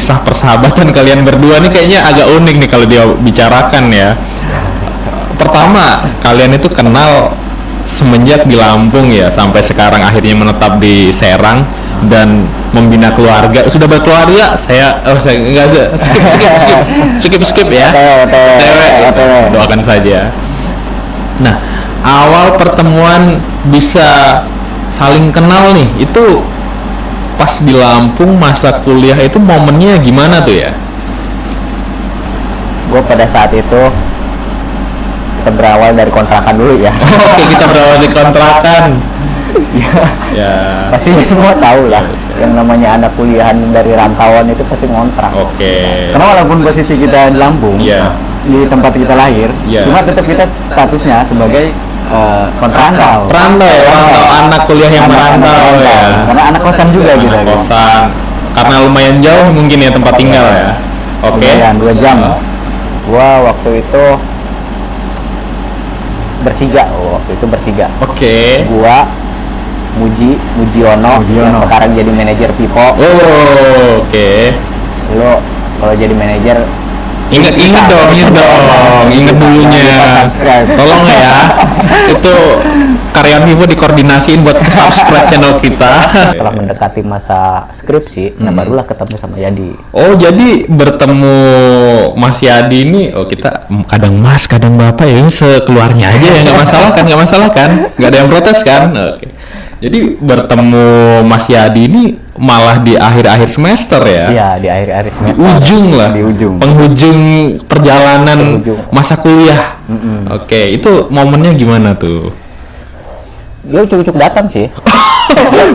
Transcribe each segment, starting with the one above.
kisah persahabatan kalian berdua nih kayaknya agak unik nih kalau dia bicarakan ya. Pertama, kalian itu kenal semenjak di Lampung ya, sampai sekarang akhirnya menetap di Serang dan membina keluarga. Sudah berkeluarga? Saya enggak, skip ya. Doakan saja. Nah, awal pertemuan bisa saling kenal nih, itu pas di Lampung masa kuliah itu momennya gimana tuh ya? Gue pada saat itu kita berawal dari kontrakan dulu ya. Oke, kita berawal dari kontrakan. Ya. Pasti semua tahu lah. Yang namanya anak kuliahan dari rantauan itu pasti ngontrak. Oke. Karena walaupun posisi kita di Lampung, di tempat kita lahir, cuma tetap kita statusnya sebagai perantau anak kuliah yang merantau ya. Karena anak kosan juga gitu. Kosan. Karena lumayan jauh mungkin ya tempat tinggal ya. Oke. 2 jam. Gua waktu itu bertiga. Oke. Gua Mujiono yang sekarang jadi manajer Pipo. Oh, oke. Lo kalau jadi manajer ingat dulunya. Tolong ya. Itu karyawan Vivo dikoordinasiin buat subscribe channel kita. Setelah mendekati masa skripsi, barulah ketemu sama Yadi. Oh, jadi bertemu Mas Yadi ini, kita kadang Mas, kadang Bapak ya, sekeluarnya aja ya, nggak masalah kan? Nggak ada yang protes kan? Oke. Jadi bertemu Mas Yadi ini malah di akhir-akhir semester ya? Iya, di akhir-akhir semester. Di ujung. Penghujung perjalanan masa kuliah. Oke, itu momennya gimana tuh? Dia cukup datang sih.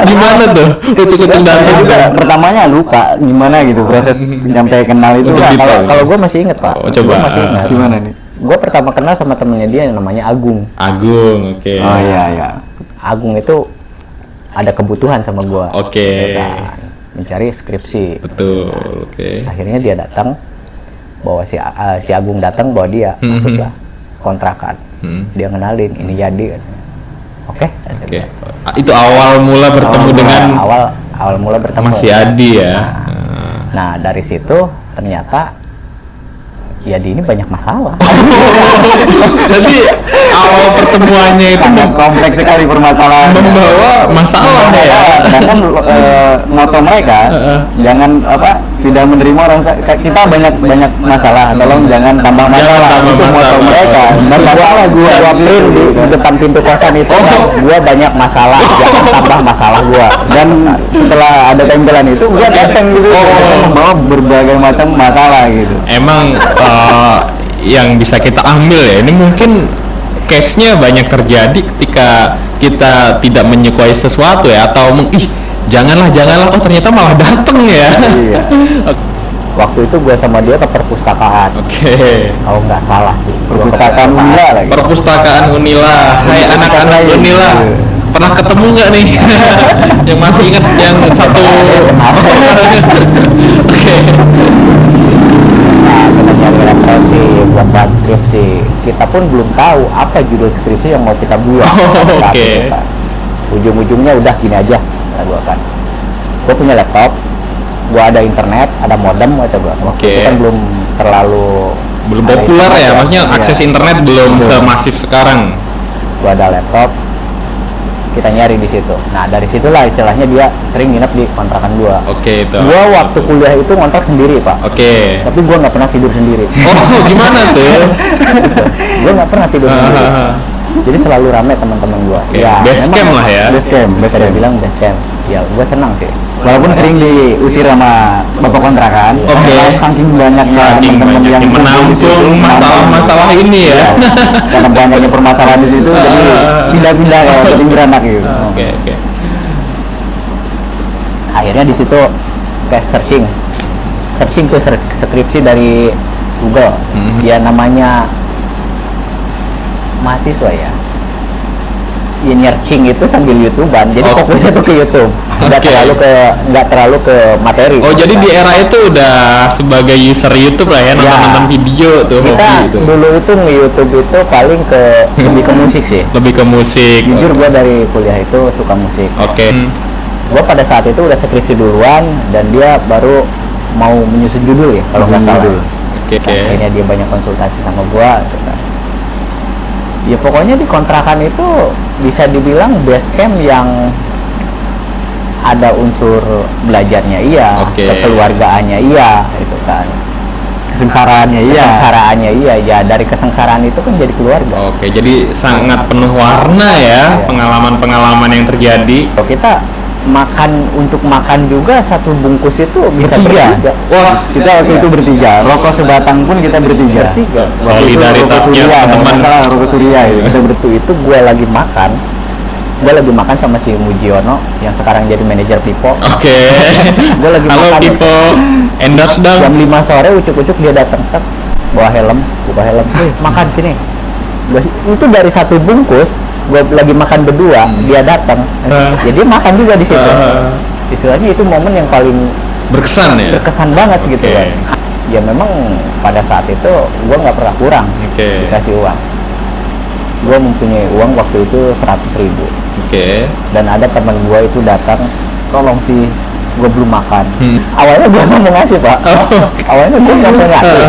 Gimana tuh? Cukup datang. Pertamanya lupa gimana gitu proses nyampe kenal itu. Kalau gue masih inget Pak. Coba. Gimana nih? Gue pertama kenal sama temennya dia yang namanya Agung. Oke. Oh iya. Agung itu ada kebutuhan sama gua. Oke. Mencari skripsi. Betul. Oke. Akhirnya dia datang, bawa si Agung datang bawa dia, masuklah kontrakan. Dia kenalin ini Yadi. Oke. Itu awal mula bertemu dengan awal mula bertemu Mas Yadi ya. Nah, dari situ ternyata Yadi ini banyak masalah. Jadi awal pertemuannya itu sangat kompleks sekali permasalahan. Membawa masalah ya. Sedangkan moto mereka jangan tidak menerima orang kita banyak masalah. Tolong jangan tambah masalah. Itu moto mereka. Dan bawalah gua print di depan pintu kosan itu. Gua banyak masalah, jangan tambah masalah gua. Dan setelah ada tempelan itu gua datang gitu. Membawa berbagai macam masalah gitu. Emang yang bisa kita ambil ya, ini mungkin case-nya banyak terjadi ketika kita tidak menyukai sesuatu ya, atau janganlah, oh ternyata malah dateng ya. Iya. Waktu itu gue sama dia ke perpustakaan. Oke. Kalau nggak salah sih. Perpustakaan Unila lagi. Perpustakaan Unila. Hai anak-anak Unila. Pernah ketemu nggak nih? Yang masih ingat yang satu? Oke. Nah, kita nyari referensi buat bahas skripsi. Kita pun belum tahu apa judul skripsi yang mau kita buat. Oke. Ujung-ujungnya udah gini aja, kata gua kan. Gua punya laptop, gua ada internet, ada modem, kata gua. Itu kan belum terlalu populer ya, maksudnya akses internet belum semasif sekarang. Gua ada laptop, kita nyari di situ. Nah, dari situlah istilahnya dia sering nginep di kontrakan gua. Oke, itu. Gua waktu kuliah itu ngontrak sendiri, Pak. Oke. Tapi gua nggak pernah tidur sendiri. Oh, gimana tuh? Gua nggak pernah tidur sendiri. Jadi selalu rame teman-teman gua. Ya, base camp lah ya. Base camp. Bisa bilang base camp. Ya, gua senang sih. Walaupun sering diusir sama bapak kontrakan. Oke. Saking banyaknya teman-teman yang menampung masalah-masalah ini ya. Karena banyaknya permasalahan di situ, jadi pindah-pindah kayak jadi beranak gitu. Oke. Akhirnya di situ kayak searching tuh skripsi dari Google. Ya namanya mahasiswa ya. Searching itu sambil YouTubean, jadi fokusnya tuh ke YouTube, nggak terlalu ke materi. Oh, jadi di era itu udah sebagai user YouTube lah ya, nonton video tuh. Kita dulu itu nge-YouTube itu paling lebih ke musik sih. Lebih ke musik. Jujur gue dari kuliah itu suka musik. Oke. Gue pada saat itu udah skripsi duluan dan dia baru mau menyusun judul ya kalau nggak Menyusun salah. judul. Oke. Akhirnya dia banyak konsultasi sama gua gitu kan. Ya pokoknya di kontrakan itu bisa dibilang base camp yang ada unsur belajarnya iya, Oke. kekeluargaannya iya gitu kan. Kesengsaraannya Kesengsaraannya iya, ya dari kesengsaraan itu kan jadi keluarga. Oke, jadi sangat penuh warna ya Iya. pengalaman-pengalaman yang terjadi. Kalau kita untuk makan juga satu bungkus itu bisa Bertiga. bertiga. Wah, kita waktu itu bertiga. Rokok sebatang pun kita bertiga. Bertiga. Waktu itu Solidaritasnya rokok Surya, teman-teman. masalah rokok Surya itu. Kita bertu itu gue lagi makan sama si Mujiono yang sekarang jadi manajer Pipo. Oke. Gue lagi Halo makan. Pipo, endorse dong. Jam 5 sore ucuk-ucuk dia datang, bawa helm, makan sini. Itu dari satu bungkus, gue lagi makan berdua, dia datang, ya dia makan juga di situ. Istilahnya itu momen yang paling Berkesan ya. berkesan banget gitu Oke. kan. Ya memang pada saat itu gue nggak pernah kurang Oke. dikasih uang. Gue mempunyai uang waktu itu 100.000 Oke. dan ada teman gue itu datang, tolong sih gue belum makan. Awalnya gue nggak mau ngasih pak. Awalnya gue nggak mau ngasih.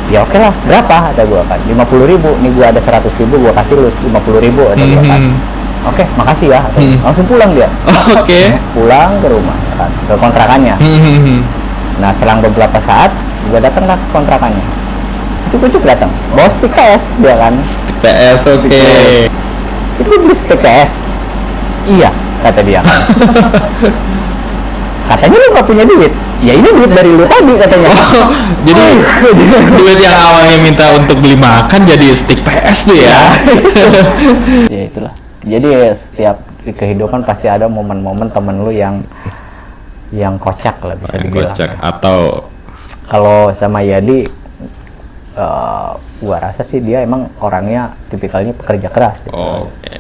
Ya oke lah, berapa ada gue kan? 50.000. Nih gue ada 100.000, gue kasih lu 50.000 ada gue kan. Oke, makasih ya. Langsung pulang dia. Oke. Pulang ke rumah kan, ke kontrakannya. Nah selang beberapa saat gue datang lah ke kontrakannya. Cukup datang, bawa stick PS dia kan. PS oke. Itu beli stick PS. Iya kata dia. Katanya lu nggak punya duit. Ya ini duit dari lu tadi katanya. Jadi duit yang awalnya minta untuk beli makan jadi stick PS tuh ya. Ya itulah. Jadi setiap di kehidupan pasti ada momen-momen temen lu yang kocak lah bisa Yang dibilang. kocak atau Kalau sama Yadi, gua rasa sih dia emang orangnya tipikalnya pekerja keras. Gitu. oke.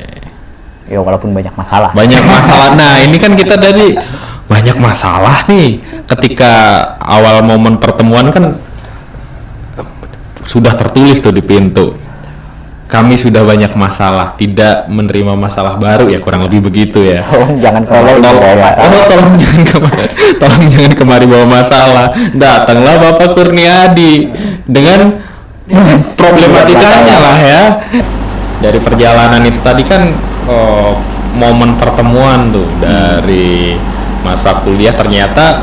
Ya walaupun banyak masalah. Banyak masalah. Nah, ini kan kita dari banyak masalah nih. Ketika awal momen pertemuan kan sudah tertulis tuh di pintu. Kami sudah banyak masalah, tidak menerima masalah baru ya, kurang lebih begitu ya. Tolong jangan kemari bawa masalah. Tolong jangan kemari bawa masalah. Datanglah Bapak Kurniadi dengan problematikanya lah ya. Dari perjalanan itu tadi kan momen pertemuan tuh dari masa kuliah ternyata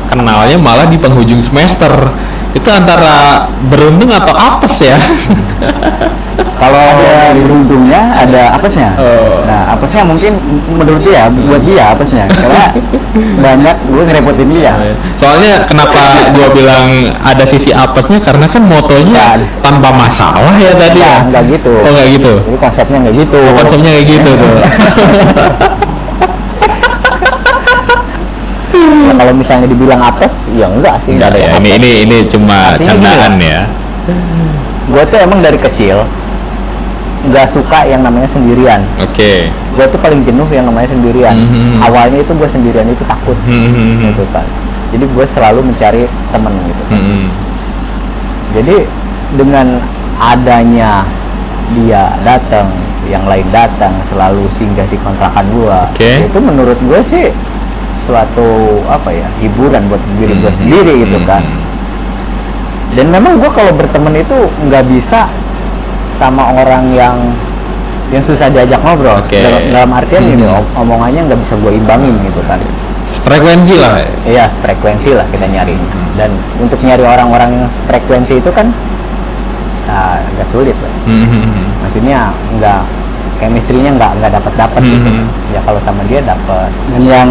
kenalnya malah di penghujung semester. Itu antara beruntung atau apes ya? Kalau ada beruntungnya, ada apesnya. Nah, apesnya mungkin menurut dia, buat dia apesnya. Karena banyak gue ngerepotin dia. Soalnya kenapa gua bilang ada sisi apesnya karena kan motonya tanpa masalah ya tadi ya. Enggak gitu. Oh nggak gitu. Jadi konsepnya nggak gitu. Konsepnya kayak gitu tuh. Ya, kalau misalnya dibilang apes, ya enggak sih. Enggak ya. Ini cuma Artinya candaan ya. Gue tuh emang dari kecil nggak suka yang namanya sendirian. Oke. Gue tuh paling jenuh yang namanya sendirian. Awalnya itu gue sendirian itu takut, gitu kan. Jadi gue selalu mencari temen gitu. Jadi dengan adanya dia datang, yang lain datang, selalu singgah di kontrakan gue. Oke. Itu menurut gue sih suatu apa ya, hiburan buat diri gue sendiri gitu kan. Dan memang gue kalau berteman itu nggak bisa sama orang yang susah diajak ngobrol. Oke. Dalam artian gini, omongannya nggak bisa gue imbangin gitu kan. Frekuensi lah. Iya, frekuensi lah kita nyari. Dan untuk nyari orang-orang yang frekuensi itu kan agak sulit lah. Maksudnya nggak, chemistry-nya nggak dapat gitu. Ya kalau sama dia dapat. Dan yang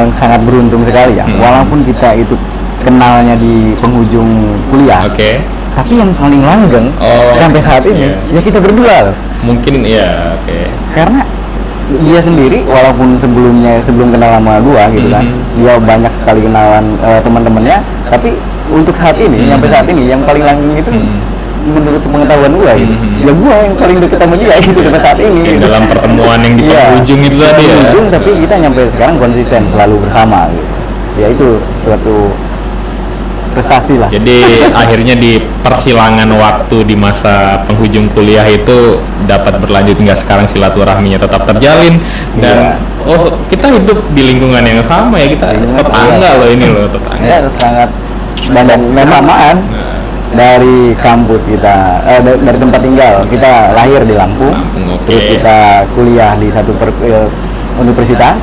sangat beruntung sekali ya, walaupun kita itu kenalnya di penghujung kuliah, Oke. tapi yang paling langgeng sampai saat ini ya kita berdua loh. Mungkin ya, oke. Karena dia sendiri walaupun sebelum kenal sama gua gitu kan, dia banyak sekali kenalan teman-temannya, tapi untuk saat ini sampai saat ini yang paling langgeng itu menurut sepengetahuan gua gitu, ya gua yang paling deket sama dia gitu sampai saat ini gitu. Dalam pertemuan yang di penghujung itu tadi ya. Penghujung, tapi kita nyampe sekarang konsisten selalu bersama gitu. Ya itu suatu prestasi lah. Jadi akhirnya di persilangan waktu di masa penghujung kuliah itu dapat berlanjut hingga sekarang, silaturahminya tetap terjalin dan kita hidup di lingkungan yang sama ya, kita tetangga loh ini loh, tetangga. Ya, sangat dan kesamaan dari kampus kita, dari tempat tinggal kita lahir di Lampung, terus kita kuliah di universitas,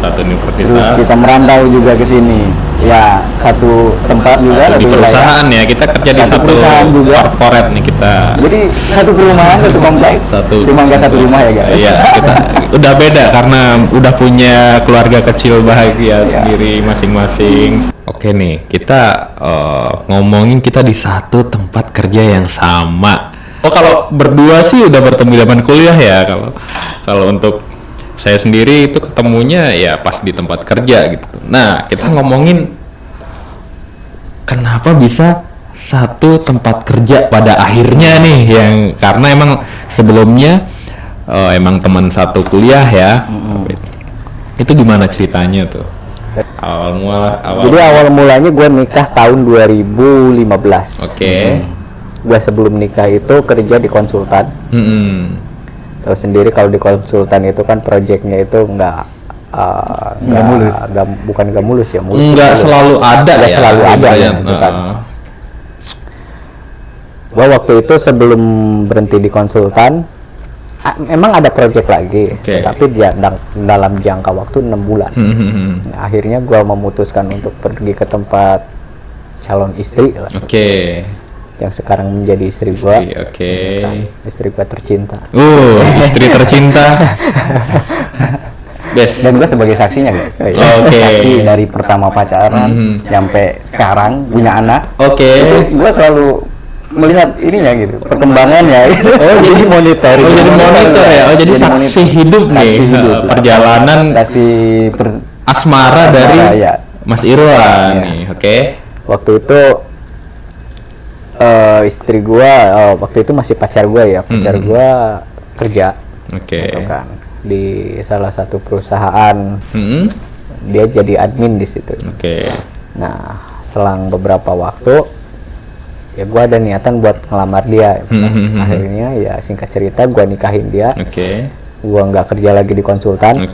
terus kita merantau juga ke sini, ya satu tempat juga di perusahaan ya, kita kerja di satu perusahaan juga, corporate nih kita. Jadi satu perumahan, satu komplek, cuma nggak satu rumah ya guys. Iya, kita udah beda karena udah punya keluarga kecil bahagia sendiri masing-masing. Oke nih, kita ngomongin kita di satu tempat kerja yang sama. Oh, kalau berdua sih udah bertemu zaman kuliah ya. Kalau untuk saya sendiri itu ketemunya ya pas di tempat kerja gitu. Nah, kita ngomongin kenapa bisa satu tempat kerja pada akhirnya nih, yang karena emang sebelumnya emang teman satu kuliah ya. Itu gimana ceritanya tuh? Jadi awal mulanya gue nikah tahun 2015. Oke. Gue sebelum nikah itu kerja di konsultan. Tahu sendiri kalau di konsultan itu kan proyeknya itu nggak mulus. Bukan nggak mulus ya, mulus. Nggak selalu ada ya. Selalu ada ya. Gue waktu itu sebelum berhenti di konsultan, memang ada proyek lagi, tapi dalam jangka waktu 6 bulan. Nah, akhirnya gue memutuskan untuk pergi ke tempat calon istri lah. Yang sekarang menjadi istri gue. Istri gue tercinta. Istri tercinta. Best. Dan gue sebagai saksinya guys. Saksi dari pertama pacaran sampai sekarang punya anak. Itu gue selalu melihat ininya gitu, perkembangannya gitu. Jadi monitor. Jadi monitor ya. Jadi saksi hidup nih, perjalanan asmara dari Mas Irwan nih. Waktu itu istri gua waktu itu masih pacar gua ya. Pacar gua kerja. Gitu kan, di salah satu perusahaan. Dia jadi admin di situ. Nah, selang beberapa waktu ya gue ada niatan buat ngelamar dia. Akhirnya ya singkat cerita gue nikahin dia. Gue nggak kerja lagi di konsultan.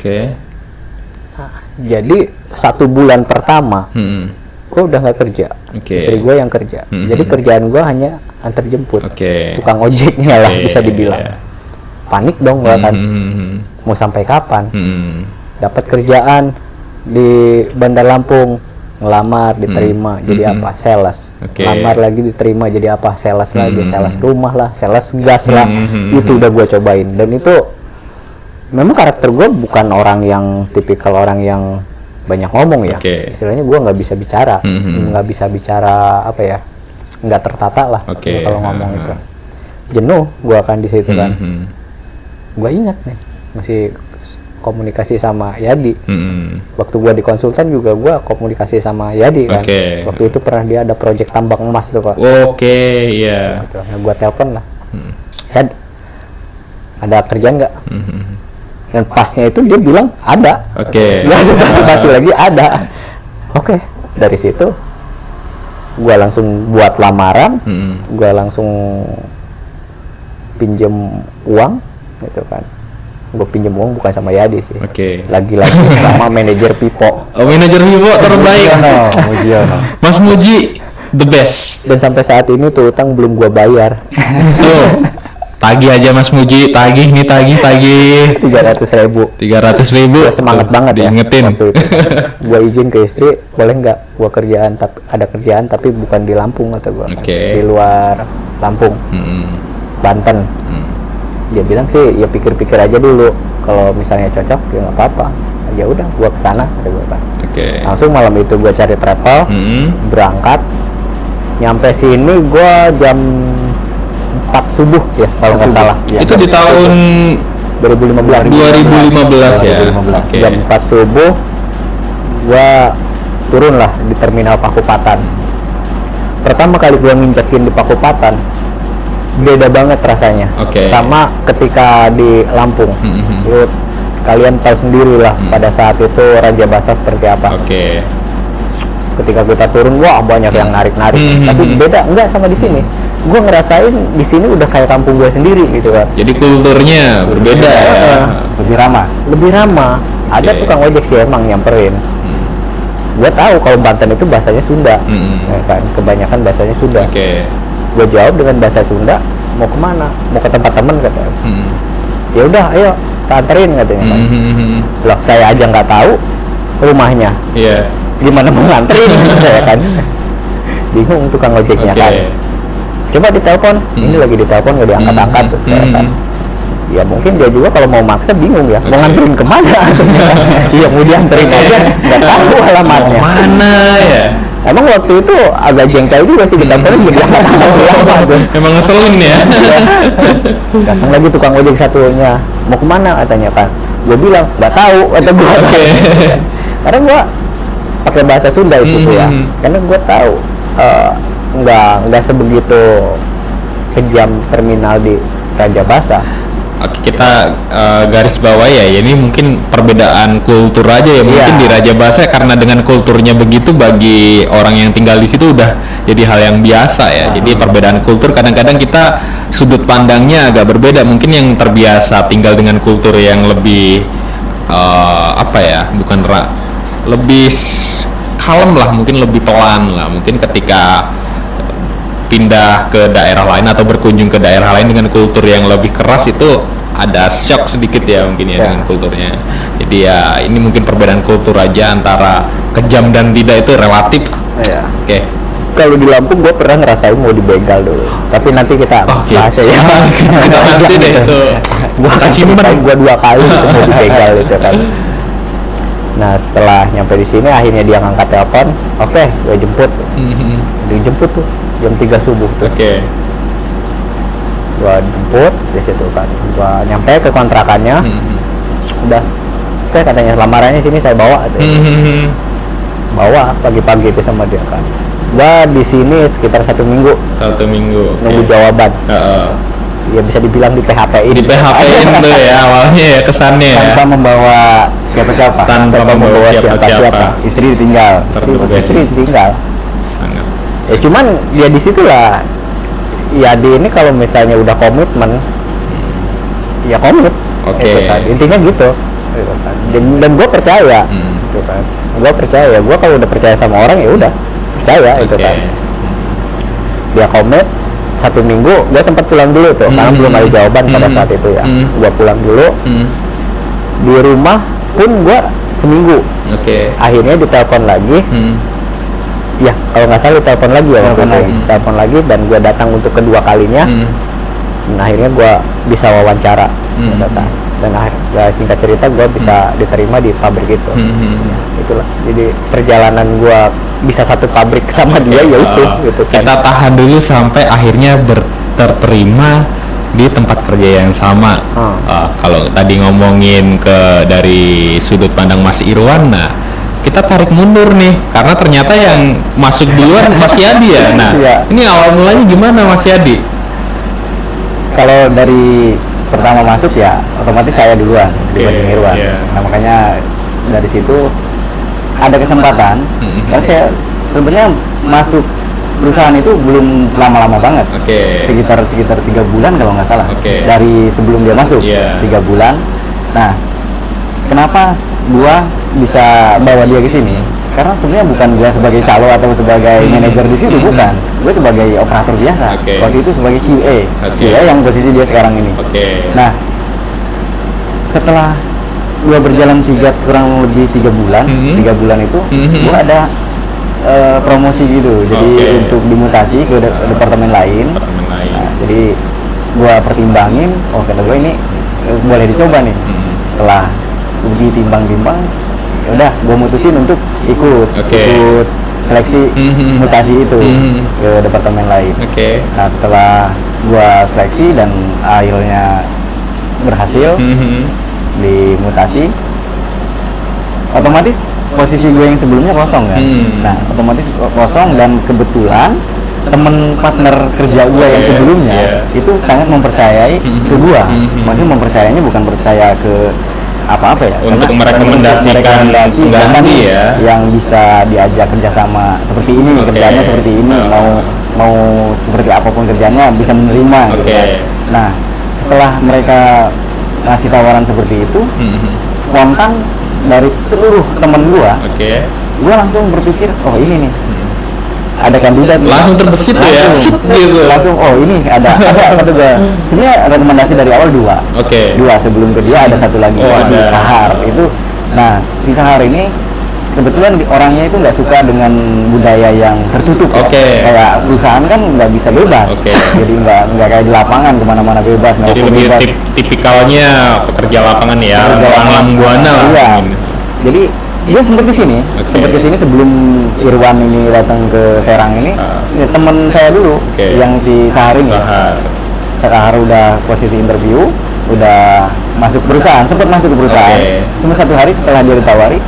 Nah, jadi 1 bulan pertama gue udah nggak kerja. Istri gue yang kerja. Jadi kerjaan gue hanya antar jemput, tukang ojeknya lah bisa dibilang. Panik dong gue kan, mau sampai kapan. Dapat kerjaan di Bandar Lampung, ngelamar diterima jadi apa, sales. Lamar lagi diterima jadi apa, sales lagi, sales rumah lah, sales gas lah. Itu udah gue cobain, dan itu memang karakter gue bukan orang yang tipikal orang yang banyak ngomong ya. Istilahnya gue nggak bisa bicara, nggak bisa bicara apa ya, nggak tertata lah kalau ngomong itu. Jenuh gue akan di situ kan. Gue ingat nih masih komunikasi sama Yadi. Waktu gua di konsultan juga gua komunikasi sama Yadi kan. Waktu itu pernah dia ada proyek tambang emas tuh Pak. Nah, gua telepon lah. Yad, ada kerjaan nggak? Dan pasnya itu dia bilang ada. Gak ada basa-basi lagi, ada. Dari situ gua langsung buat lamaran. Gua langsung pinjam uang gitu kan. Gue pinjam uang bukan sama Yadi sih. Lagi-lagi sama manajer Pipo. Manajer Pipo terbaik. Mas Muji the best. Dan sampai saat ini tuh utang belum gue bayar. Tagih aja Mas Muji, tagih 300.000. 300.000. Gue semangat banget diingetin. Waktu itu. Gue izin ke istri, boleh nggak gue kerjaan, ada kerjaan tapi bukan di Lampung atau gue. Di luar Lampung. Banten. Dia bilang sih ya pikir-pikir aja dulu, kalau misalnya cocok ya nggak apa-apa. Ya udah gua kesana, kata gua kan. Langsung malam itu gua cari travel, berangkat, nyampe sini gua jam 4 subuh ya kalau nggak salah. Itu di tahun 2015 ya. Jam 4 subuh gua turun lah di terminal Pakupatan. Pertama kali gua nginjekin di Pakupatan, beda banget rasanya sama ketika di Lampung. Kalian tahu sendiri lah pada saat itu Raja Basah seperti apa. ketika kita turun wah banyak yang narik-narik, tapi beda enggak sama di sini. Gue ngerasain di sini udah kayak kampung gue sendiri gitu kan. Jadi kulturnya berbeda ya. Lebih ramah. Ada tukang ojek sih emang nyamperin. Gue tahu kalau Banten itu bahasanya Sunda, ya kan? Kebanyakan bahasanya Sunda. Gue jawab dengan bahasa Sunda, mau kemana? Mau ke tempat temen katanya. Ya udah, ayo anterin katanya. Kan. Loh, saya aja nggak tahu rumahnya. Gimana mau nganterin? Saya kan bingung tukang ojeknya kan. Coba ditelepon, ini lagi ditelepon nggak diangkat-angkat tuh. Saya kan. Ya mungkin dia juga kalau mau maksa bingung ya, mau nganterin kemana? Iya mau dianterin aja, nggak tahu alamatnya. Mana ya? Emang waktu itu agak jengkel juga sih kita pernah tuh. Emang ngeselin ya. Datang lagi tukang ojek satunya, mau kemana katanya kan? Gue bilang nggak tahu kata gue. Karena gue pakai bahasa Sunda itu ya, karena gue tahu nggak sebegitu kejam terminal di Raja Basa. Oke, kita garis bawah ya. Ini mungkin perbedaan kultur aja ya. Mungkin di Raja Basa karena dengan kulturnya begitu bagi orang yang tinggal di situ udah jadi hal yang biasa ya. Jadi perbedaan kultur kadang-kadang kita sudut pandangnya agak berbeda. Mungkin yang terbiasa tinggal dengan kultur yang lebih lebih kalem lah, mungkin lebih pelan lah. Mungkin ketika pindah ke daerah lain atau berkunjung ke daerah lain dengan kultur yang lebih keras itu ada shock sedikit ya mungkin ya dengan kulturnya. Jadi ya ini mungkin perbedaan kultur aja antara kejam dan tidak itu relatif. Oke. Kalau di Lampung gue pernah ngerasain mau dibegal dulu, tapi nanti kita bahas ya. Nanti deh itu. Gue kasih gue 2 kali mau dibegal itu kan. Nah setelah nyampe di sini akhirnya dia ngangkat telepon, oke, gue jemput. Dijemput tuh jam 3 subuh tuh. Gua jemput di situ kan. Gua nyampe ke kontrakannya. Udah. Oke katanya lamarannya sini saya bawa gitu. Bawa pagi-pagi itu sama dia kan. Gua di sini sekitar 1 minggu. 1 minggu. Nunggu jawaban. Ya bisa dibilang di PHP-in. Di PHP-in tuh ya awalnya ya kesannya ya. Tanpa membawa siapa-siapa. Tanpa membawa siapa-siapa. Istri ditinggal. Istri ditinggal. Sangat. Ya cuman dia di situlah. Ya di ini kalau misalnya udah komitmen, ya komit. Gitu kan. Intinya gitu. Dan gue percaya. Gitu kan. Gue percaya. Gue kalau udah percaya sama orang ya udah percaya itu kan. Dia komit. 1 minggu, gue sempat pulang dulu tuh, karena belum ada jawaban pada saat itu ya. Gue pulang dulu, di rumah pun gue seminggu. Akhirnya ditelepon lagi, ya kalau nggak salah ditelepon lagi ya, telepon lagi dan gue datang untuk kedua kalinya. Dan akhirnya gue bisa wawancara, dan singkat cerita gue bisa diterima di pabrik itu. Itulah, jadi perjalanan gue bisa satu pabrik sama dia yaitu gitu kan. Kita tahan dulu sampai akhirnya terterima di tempat kerja yang sama. Kalau tadi ngomongin dari sudut pandang Mas Irwan, nah kita tarik mundur nih karena ternyata yang masuk duluan Mas Yadi ya. Nah ini awal mulanya gimana Mas Yadi? Kalau dari pertama masuk ya otomatis saya duluan dibanding Irwan. Nah makanya dari situ ada kesempatan. Karena saya sebenarnya masuk perusahaan itu belum lama-lama banget. Sekitar 3 bulan kalau nggak salah. Dari sebelum dia masuk 3 bulan. Nah, kenapa gua bisa bawa dia ke sini? Karena sebenarnya bukan gua sebagai calo atau sebagai manajer di situ, bukan. Gua sebagai operator biasa. Waktu itu sebagai QA. QA yang posisi dia sekarang ini. Nah, setelah gua berjalan kurang lebih 3 bulan, 3 bulan itu gua ada promosi gitu, jadi untuk dimutasi ke departemen lain. Nah, jadi gua pertimbangin, kata gua ini boleh dicoba nih. Setelah ditimbang-timbang, udah gua mutusin untuk ikut seleksi mutasi itu ke departemen lain. Nah setelah gua seleksi dan akhirnya berhasil dimutasi, otomatis posisi gue yang sebelumnya kosong kan. Nah otomatis kosong dan kebetulan temen partner kerja gue yang sebelumnya itu sangat mempercayai ke gue. Maksudnya mempercayainya bukan percaya ke apa-apa ya Untuk karena merekomendasikan merekomendasi pengganti siapa nih ya. yang bisa diajak kerjasama seperti ini, Oke. kerjanya seperti ini, mau seperti apapun kerjanya bisa menerima gitu Oke. kan. Nah setelah mereka ngasih tawaran seperti itu, spontan dari seluruh temen gua langsung berpikir, oh ini nih ada kandidat nih. Langsung terbesit tuh ya, langsung, gitu. langsung oh ini ada kata gua. Sebenarnya rekomendasi dari awal dua sebelum ke dia ada satu lagi Oh, si ada. Sahar itu. Nah si Sahar ini kebetulan orangnya itu nggak suka dengan budaya yang tertutup ya. Oke. Kayak perusahaan kan nggak bisa bebas, Oke. jadi nggak kayak di lapangan kemana-mana bebas, Jadi ngerokok lebih bebas. tipikalnya pekerja lapangan ya, Pekerja orang lapangan. buana lah. Iya. Jadi dia sempat kesini sebelum Irwan ini datang ke Serang ini. Ya, temen saya dulu Oke. yang si Sahar ini. Sahar. Sahar udah posisi interview, udah masuk perusahaan, sempat masuk ke perusahaan. Oke. Cuma satu hari setelah dia ditawari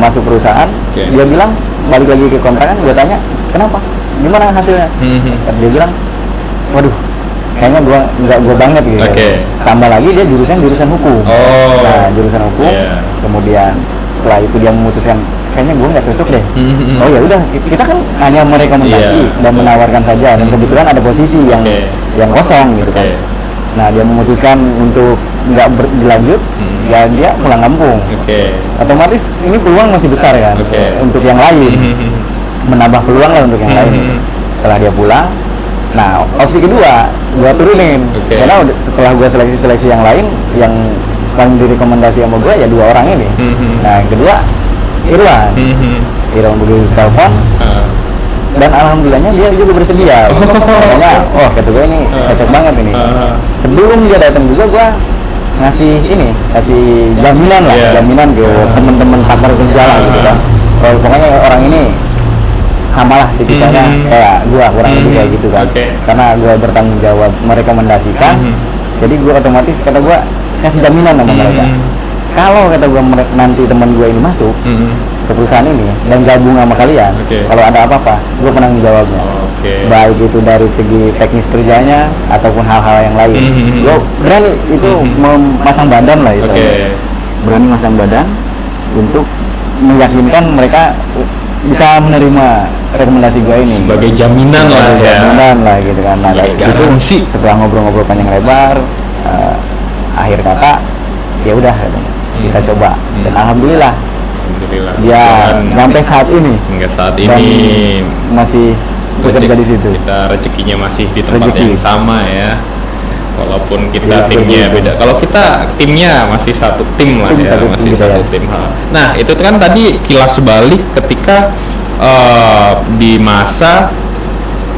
masuk perusahaan, Oke. dia bilang balik lagi ke kontrakan. Gue tanya kenapa, gimana hasilnya? Dia bilang, waduh, kayaknya gua banget gitu. Oke. Tambah lagi dia jurusan hukum. Oh. Nah, jurusan hukum. Iya. Kemudian setelah itu dia memutuskan kayaknya gua nggak cocok deh. Mhm. Oh ya udah, kita kan hanya merekomendasi Iya, dan betul. menawarkan saja, dan kebetulan ada posisi yang Oke. yang kosong gitu kan. Oke. Nah, dia memutuskan untuk nggak berlanjut, ya dia pulang kampung. Oke. Otomatis ini peluang masih besar kan Oke. untuk yang lain, menambah peluang lah untuk yang lain. Setelah dia pulang, nah opsi kedua gua turunin. Oke. Karena setelah gua seleksi yang lain yang paling direkomendasi sama gua ya dua orang ini. Nah yang kedua Irwan begitu telepon, dan alhamdulillahnya dia juga bersedia. Makanya kata gue ini cocok banget ini. Sebelum dia datang juga gua kasih jaminan lah, Yeah. jaminan ke teman-teman partner kerja lah gitu kan. Kalau pokoknya orang ini samalah tipikalnya kayak gua, kurang lebih kayak gitu kan. Oke. Karena gua bertanggung jawab merekomendasikan, jadi gua otomatis kata gua kasih jaminan sama mereka. Kalau kata gua nanti teman gua ini masuk ke perusahaan ini dan gabung sama kalian, Oke. kalau ada apa-apa gua penanggung jawabnya. Oke. Baik itu dari segi teknis kerjanya ataupun hal-hal yang lain. Gua berani itu memasang badan lah itu. Oke. Berani masang badan untuk meyakinkan mereka bisa menerima rekomendasi gue ini Sebagai jaminan lah sebagai ya. jaminan lah gitu kan. Nah dari Sebagai garansi. situ setelah ngobrol-ngobrol panjang lebar, akhir kata ya udah katanya, kita coba dan alhamdulillah Alhamdulillah. dia Tuhan sampai saat ini hingga saat dan ini masih bekerja di situ. kita rezekinya masih di tempat Rezeki. yang sama ya, walaupun kita Iya, timnya begitu. beda. Kalau kita timnya masih satu tim lah Tim ya, satu tim masih gitu satu ya. tim. Nah itu kan tadi kilas balik ketika di masa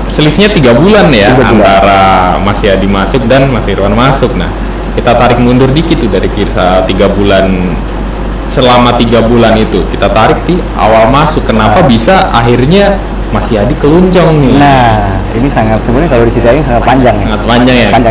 selisihnya 3 bulan ya 3 bulan. antara Mas Yadi masuk dan Mas Irwan masuk. Nah kita tarik mundur dikit tuh dari kisah 3 bulan. Selama 3 bulan itu kita tarik di awal masuk, kenapa bisa akhirnya Mas Yadi keluncong nih? Nah ini sebenarnya kalau diceritain sangat panjang ya. Sangat panjang ya. Panjang